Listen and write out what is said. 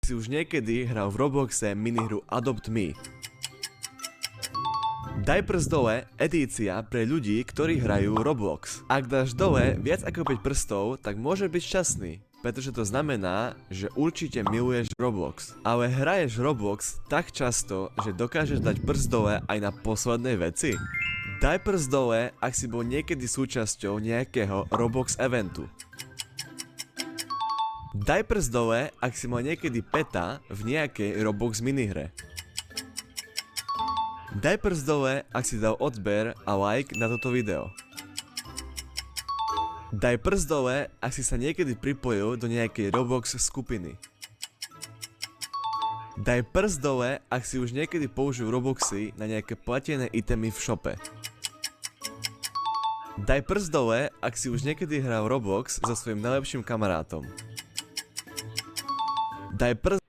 si už niekedy hral v Robloxe minihru Adopt Me. Daj prst dole, edícia pre ľudí, ktorí hrajú Roblox. Ak dáš dole viac ako 5 prstov, tak môže byť šťastný, pretože to znamená, že určite miluješ Roblox. Ale hraješ Roblox tak často, že dokážeš dať prst dole aj na poslednej veci? Daj prst dole, ak si bol niekedy súčasťou nejakého Roblox eventu. Daj prst dole, ak si mal niekedy peta v nejakej Roblox minihre. Daj prst dole, ak si dal odber a like na toto video. Daj prst dole, ak si sa niekedy pripojil do nejakej Roblox skupiny. Daj prst dole, ak si už niekedy použil Robloxy na nejaké platené itemy v shope. Daj prst dole, ak si už niekedy hral Roblox so svojím najlepším kamarátom. Daj prst